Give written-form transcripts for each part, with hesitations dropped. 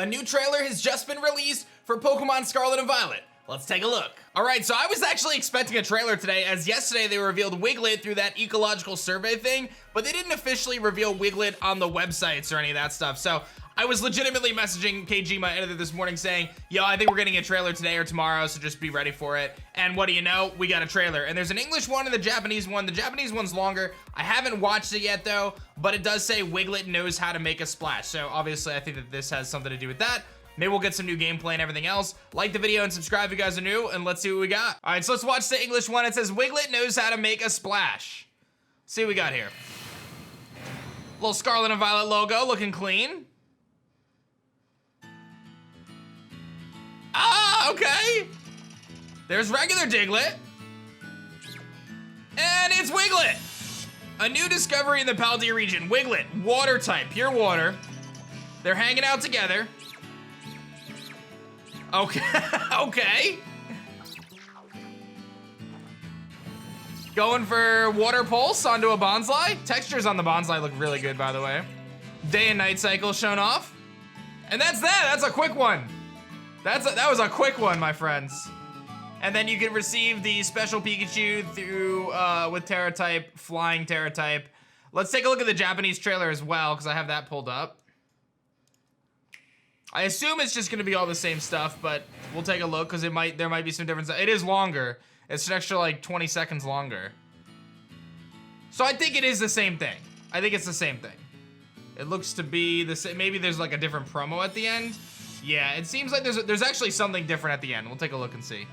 A new trailer has just been released for Pokemon Scarlet and Violet. Let's take a look. All right, so I was actually expecting a trailer today, as yesterday they revealed Wiglett through that ecological survey thing, but they didn't officially reveal Wiglett on the websites or any of that stuff. So I was legitimately messaging KG, my editor, this morning saying, yo, I think we're getting a trailer today or tomorrow, so just be ready for it. And what do you know? We got a trailer. And there's an English one and the Japanese one. The Japanese one's longer. I haven't watched it yet, though, but it does say Wiglett knows how to make a splash. So obviously, I think that this has something to do with that. Maybe we'll get some new gameplay and everything else. Like the video and subscribe if you guys are new, and let's see what we got. All right, so let's watch the English one. It says, Wiglett knows how to make a splash. See what we got here. Little Scarlet and Violet logo, looking clean. Ah, okay. There's regular Diglett. And it's Wiglett. A new discovery in the Paldea region. Wiglett, water type, pure water. They're hanging out together. Okay, okay. Going for water pulse onto a bonsai. Textures on the bonsai look really good, by the way. Day and night cycle shown off. And that's that, that's a quick one. That was a quick one, my friends. And then you can receive the special Pikachu through, with Terra type, flying Terra type. Let's take a look at the Japanese trailer as well, because I have that pulled up. I assume it's just gonna be all the same stuff, but we'll take a look because there might be some difference. It is longer. It's an extra like 20 seconds longer. So I think it is the same thing. I think it's the same thing. It looks to be the same. Maybe there's like a different promo at the end. Yeah, it seems like there's actually something different at the end. We'll take a look and see.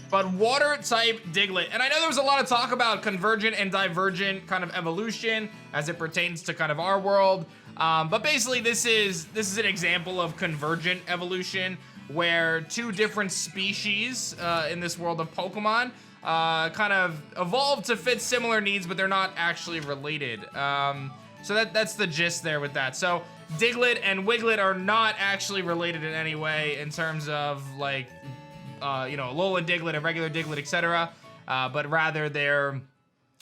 But water type Diglett. And I know there was a lot of talk about convergent and divergent kind of evolution as it pertains to kind of our world. But basically this is an example of convergent evolution where two different species in this world of Pokemon kind of evolved to fit similar needs, but they're not actually related. So that's the gist there with that. So Diglett and Wiglett are not actually related in any way in terms of like, you know, Alolan Diglett, a regular Diglett, etc. But rather they're,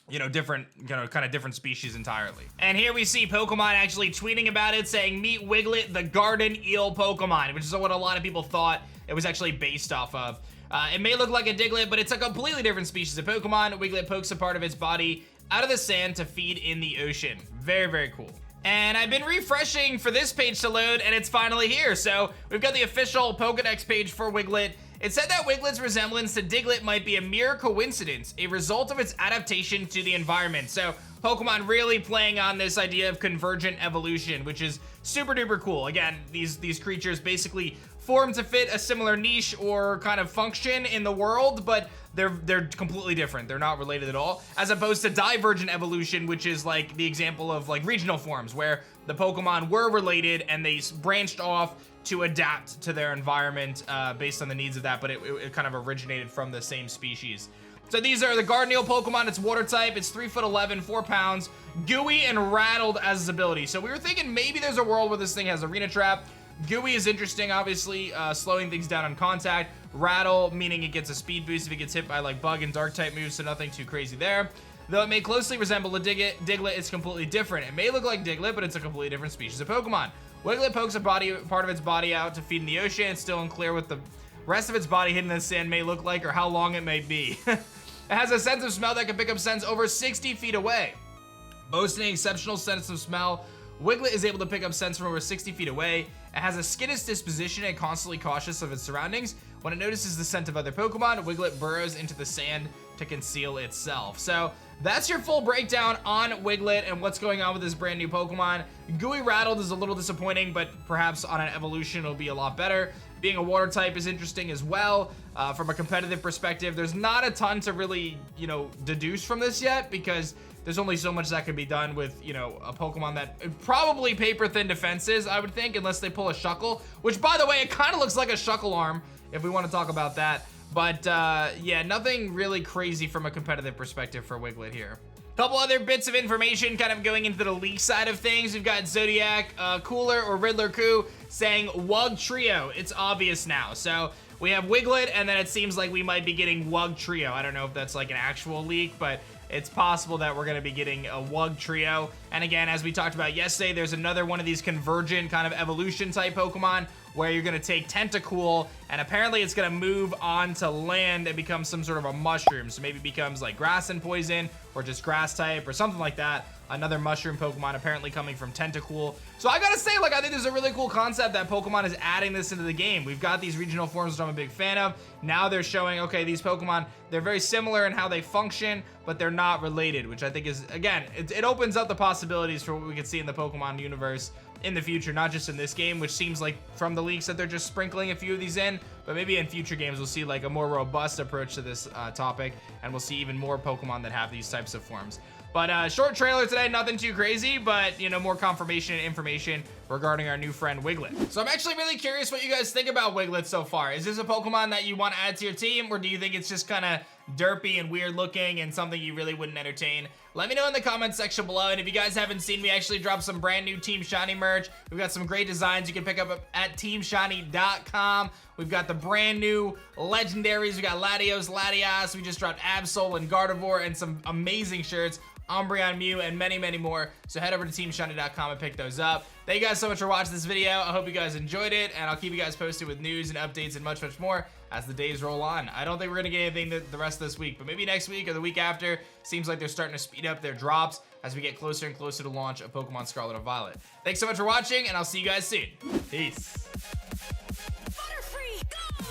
you know, different, you know, kind of different species entirely. And here we see Pokemon actually tweeting about it, saying, meet Wiglett, the garden eel Pokemon, which is what a lot of people thought it was actually based off of. It may look like a Diglett, but it's a completely different species of Pokemon. Wiglett pokes a part of its body out of the sand to feed in the ocean. Very, very cool. And I've been refreshing for this page to load, and it's finally here. So we've got the official Pokedex page for Wiglett. It said that Wiglett's resemblance to Diglett might be a mere coincidence, a result of its adaptation to the environment. So Pokemon really playing on this idea of convergent evolution, which is super duper cool. Again, these creatures basically form to fit a similar niche or kind of function in the world, but they're completely different. They're not related at all, as opposed to divergent evolution, which is like the example of like regional forms where the Pokemon were related and they branched off to adapt to their environment based on the needs of that, but it kind of originated from the same species. So these are the Gardevoir Pokemon. It's water type. It's 3'11", 4 pounds, gooey and rattled as his ability. So we were thinking maybe there's a world where this thing has Arena Trap. Gooey is interesting, obviously, slowing things down on contact. Rattle, meaning it gets a speed boost if it gets hit by like bug and dark type moves, so nothing too crazy there. Though it may closely resemble a Diglett, it's completely different. It may look like Diglett, but it's a completely different species of Pokemon. Wiglett pokes a part of its body out to feed in the ocean. It's still unclear what the rest of its body hidden in the sand may look like or how long it may be. It has a sense of smell that can pick up scents over 60 feet away. Boasting an exceptional sense of smell, Wiglett is able to pick up scents from over 60 feet away. It has a skittish disposition and constantly cautious of its surroundings. When it notices the scent of other Pokemon, Wiglett burrows into the sand to conceal itself. So that's your full breakdown on Wiglett and what's going on with this brand new Pokemon. Gooey Rattled is a little disappointing, but perhaps on an evolution it'll be a lot better. Being a water type is interesting as well. From a competitive perspective, there's not a ton to really, you know, deduce from this yet because there's only so much that can be done with, you know, a Pokemon that probably paper thin defenses, I would think, unless they pull a Shuckle, which by the way, it kind of looks like a Shuckle arm if we want to talk about that. But yeah, nothing really crazy from a competitive perspective for Wiglett here. Couple other bits of information kind of going into the leak side of things. We've got Zodiac, Cooler, or Riddler Coo saying Wug Trio. It's obvious now. So we have Wiglett, and then it seems like we might be getting Wug Trio. I don't know if that's like an actual leak, but it's possible that we're going to be getting a Wug trio. And again, as we talked about yesterday, there's another one of these convergent kind of evolution type Pokemon where you're going to take Tentacool, and apparently it's going to move on to land and become some sort of a mushroom. So maybe it becomes like grass and poison, or just grass type, or something like that. Another mushroom Pokemon apparently coming from Tentacool. So I gotta say, like, I think there's a really cool concept that Pokemon is adding this into the game. We've got these regional forms, which I'm a big fan of. Now they're showing, okay, these Pokemon, they're very similar in how they function, but they're not related, which I think is, again, it opens up the possibilities for what we could see in the Pokemon universe in the future, not just in this game, which seems like from the leaks that they're just sprinkling a few of these in, but maybe in future games we'll see like a more robust approach to this topic, and we'll see even more Pokemon that have these types of forms. But short trailer today, nothing too crazy, but you know, more confirmation and information regarding our new friend Wiglett. So I'm actually really curious what you guys think about Wiglett so far. Is this a Pokemon that you want to add to your team, or do you think it's just kind of derpy and weird looking and something you really wouldn't entertain? Let me know in the comments section below. And if you guys haven't seen, we actually dropped some brand new Team Shiny merch. We've got some great designs you can pick up at teamshiny.com. We've got the brand new legendaries. We got Latios, Latias. We just dropped Absol and Gardevoir, and some amazing shirts, Umbreon, Mew, and many, many more. So head over to teamshiny.com and pick those up. Thank you guys so much for watching this video. I hope you guys enjoyed it, and I'll keep you guys posted with news and updates and much, much more as the days roll on. I don't think we're gonna get anything the rest of this week, but maybe next week or the week after. Seems like they're starting to speed up their drops as we get closer and closer to launch of Pokemon Scarlet and Violet. Thanks so much for watching, and I'll see you guys soon. Peace. Butterfree, go!